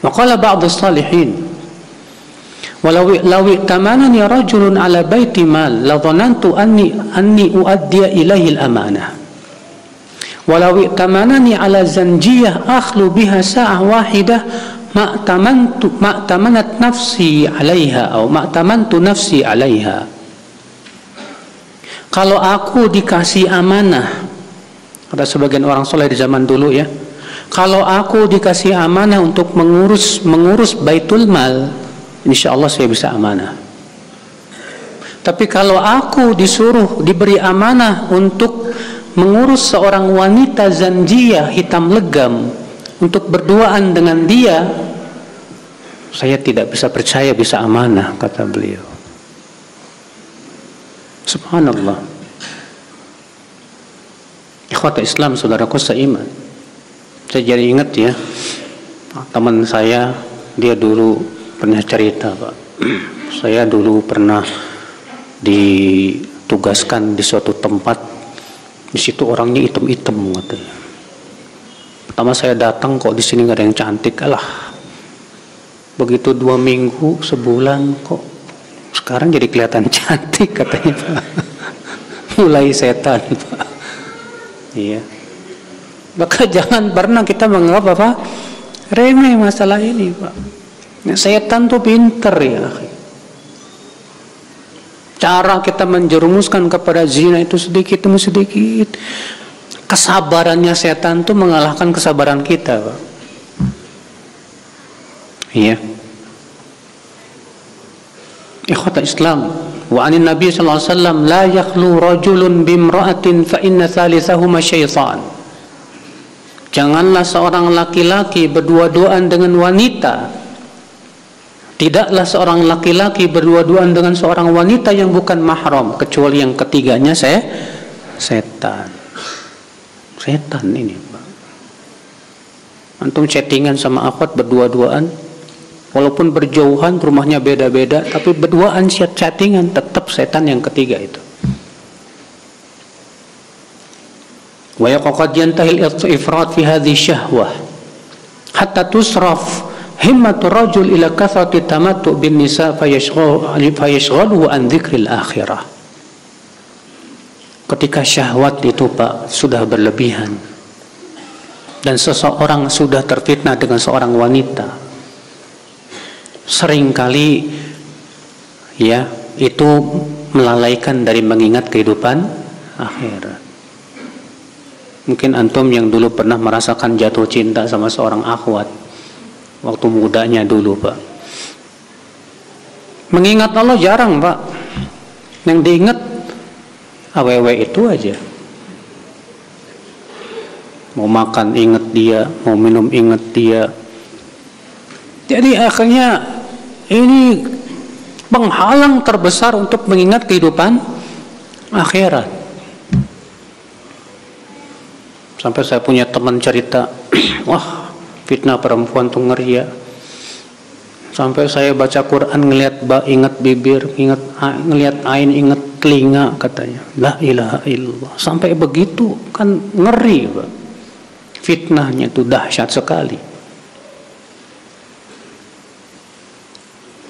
Waqala ba'd as-salihin, walau tamanani rajulun ala baiti mal la dhanantu anni uaddiya ilaihi al-amanah. Walau tamanani ala zanjiyah akhlu biha sa'ah wahidah ma tamanat nafsi 'alaiha atau ma tamantu nafsi 'alaiha. Kalau aku dikasih amanah, kata sebagian orang soleh di zaman dulu ya, kalau aku dikasih amanah untuk mengurus baitul mal, insya Allah saya bisa amanah. Tapi kalau aku diberi amanah untuk mengurus seorang wanita zanjiyah hitam legam, untuk berduaan dengan dia, saya tidak bisa percaya bisa amanah, kata beliau. Subhanallah. Ikhwata Islam, saudaraku seiman, saya jadi ingat ya, teman saya, dia dulu pernah cerita, Pak. Saya dulu pernah ditugaskan di suatu tempat. Di situ orangnya hitam-hitam katanya. Pertama saya datang, kok di sini nggak ada yang cantik, alah. Begitu 2 minggu, sebulan, kok sekarang jadi kelihatan cantik katanya, Pak. Mulai setan, Pak. Iya. Maka jangan pernah kita menganggap apa remeh masalah ini, Pak. Nah, setan tuh pinter ya. Cara kita menjerumuskan kepada zina itu sedikit demi sedikit. Kesabarannya setan itu mengalahkan kesabaran kita, Pak. Iya. Ikhwata Islam, wa anin Nabi sallallahu alaihi wasallam la yakhlu rajulun bimra'atin fa inna thalithahuma syaitan. Janganlah seorang laki-laki berdua-duaan dengan wanita. Tidaklah seorang laki-laki berdua-duaan dengan seorang wanita yang bukan mahram, kecuali yang ketiganya setan. Setan ini, Pak. Antum chattingan sama akhwat berdua-duaan, walaupun berjauhan, rumahnya beda-beda, tapi berduaan chattingan, tetap setan yang ketiga itu. Wa yaqad yantahil ifrat fi hadhihi syahwah hatta tusraf himmatu rajul ila kathrati tamattu bin nisa fayashghaluhu an dzikril akhirah. Ketika syahwat itu, Pak, sudah berlebihan dan seseorang sudah terfitnah dengan seorang wanita, seringkali ya itu melalaikan dari mengingat kehidupan akhirat. Mungkin antum yang dulu pernah merasakan jatuh cinta sama seorang akhwat waktu mudanya dulu, Pak, mengingat Allah jarang, Pak. Yang diingat awewe itu aja. Mau makan ingat dia, mau minum ingat dia. Jadi akhirnya ini penghalang terbesar untuk mengingat kehidupan akhirat. Sampai saya punya teman cerita, wah, fitnah perempuan tuh ngeri ya. Sampai saya baca Quran ngelihat ingat bibir, ngelihat ain, ingat telinga, katanya. La ilaha illallah. Sampai begitu kan ngeri, Pak. Fitnahnya itu dahsyat sekali.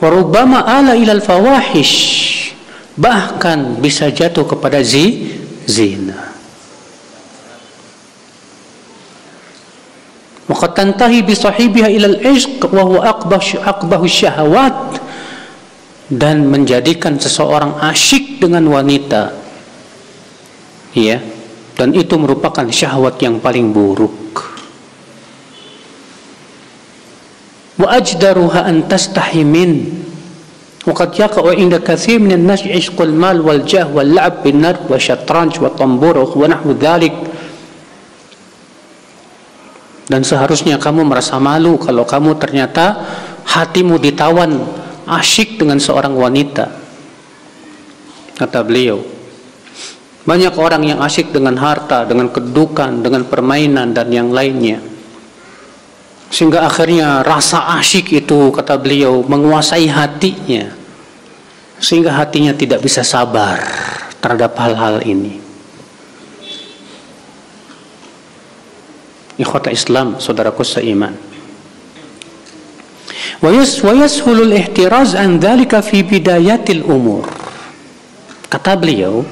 Warubbama ala ilal fawahish, bahkan bisa jatuh kepada zina. Waqad tantahi bi sahibiha ila al-ishq wa huwa aqbahu syahawat, dan menjadikan seseorang asyik dengan wanita, ya, dan itu merupakan syahwat yang paling buruk. Wa ajdaruha an tastahi min wa qad yaqa'u 'inda katsir min an-nas 'ishqul mal wal jah wal la'b bin nar wa syatranj wa tambur wa nahwu dzalik. Dan seharusnya kamu merasa malu kalau kamu ternyata hatimu ditawan asyik dengan seorang wanita, kata beliau. Banyak orang yang asyik dengan harta, dengan kedudukan, dengan permainan dan yang lainnya, sehingga akhirnya rasa asyik itu, kata beliau, menguasai hatinya, sehingga hatinya tidak bisa sabar terhadap hal-hal ini. Ikhwata Islam, saudaraku seiman, Wa yashulul ihtiraz an dzalika fi bidayatil umur. Kata beliau,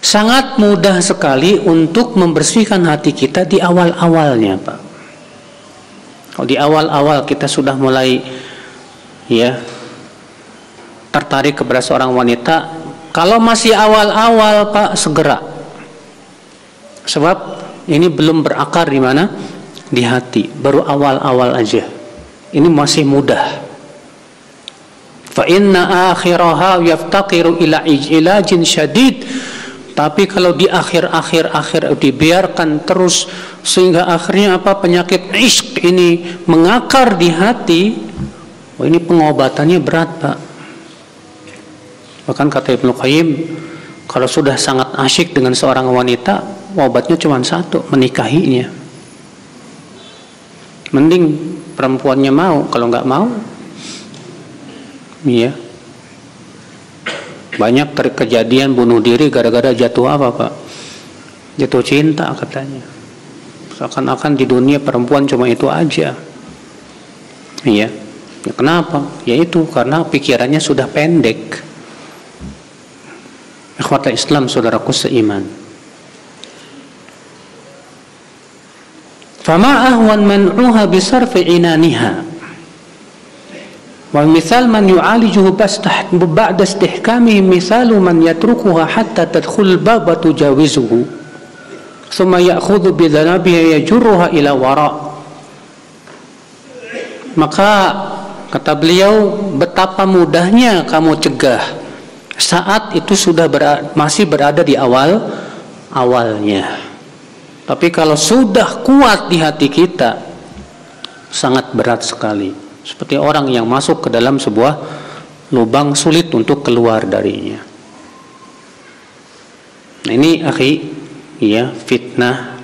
sangat mudah sekali untuk membersihkan hati kita di awal-awalnya, Pak. Kalau di awal-awal kita sudah mulai tertarik kepada seorang wanita, kalau masih awal-awal, Pak, segera. Sebab ini belum berakar di mana? Di hati, baru awal-awal aja. Ini masih mudah. Fa inna akhiraha yaftaqiru ila ilajin syadid. Tapi kalau di akhir dibiarkan terus sehingga akhirnya penyakit ishq ini mengakar di hati, ini pengobatannya berat, Pak. Bahkan kata Ibnu Qayyim, kalau sudah sangat asyik dengan seorang wanita, obatnya cuma satu, menikahinya. Mending perempuannya mau, kalau nggak mau, banyak kejadian bunuh diri gara-gara jatuh Pak? Jatuh cinta katanya. Seakan-akan di dunia perempuan cuma itu aja. Ya, kenapa? Ya itu karena pikirannya sudah pendek. Ikhwata Islam, saudaraku seiman. Fama ahwan man'uha bisarfi inaniha. Wa misal man yu'alijuhu ba'da istihkamihi misalu man yatrukuha hatta tadkhul baba tujawizuhu thumma ya'khudhu bidhanabiha yajurruha ila wara'. Maka kata beliau, betapa mudahnya kamu cegah saat itu sudah masih berada di awalnya. Tapi kalau sudah kuat di hati kita, sangat berat sekali. Seperti orang yang masuk ke dalam sebuah lubang, sulit untuk keluar darinya. Nah ini fitnah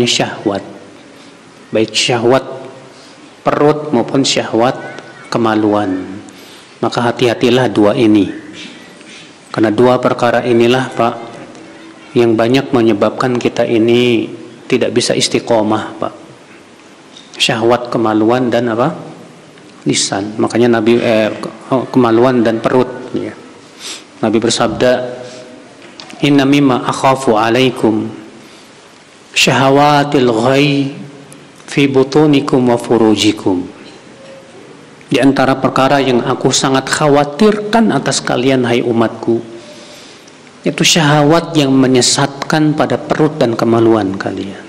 syahwat. Baik syahwat perut maupun syahwat kemaluan. Maka hati-hatilah dua ini. Karena dua perkara inilah, Pak, yang banyak menyebabkan kita ini tidak bisa istiqomah, Pak. Syahwat kemaluan dan lisan. Makanya Nabi kemaluan dan perut. Ya. Nabi bersabda, Inna mimma akhafu alaikum syahawatil ghai fi butunikum wa furujikum. Di antara perkara yang aku sangat khawatirkan atas kalian, hai umatku, itu syahwat yang menyesatkan pada perut dan kemaluan kalian.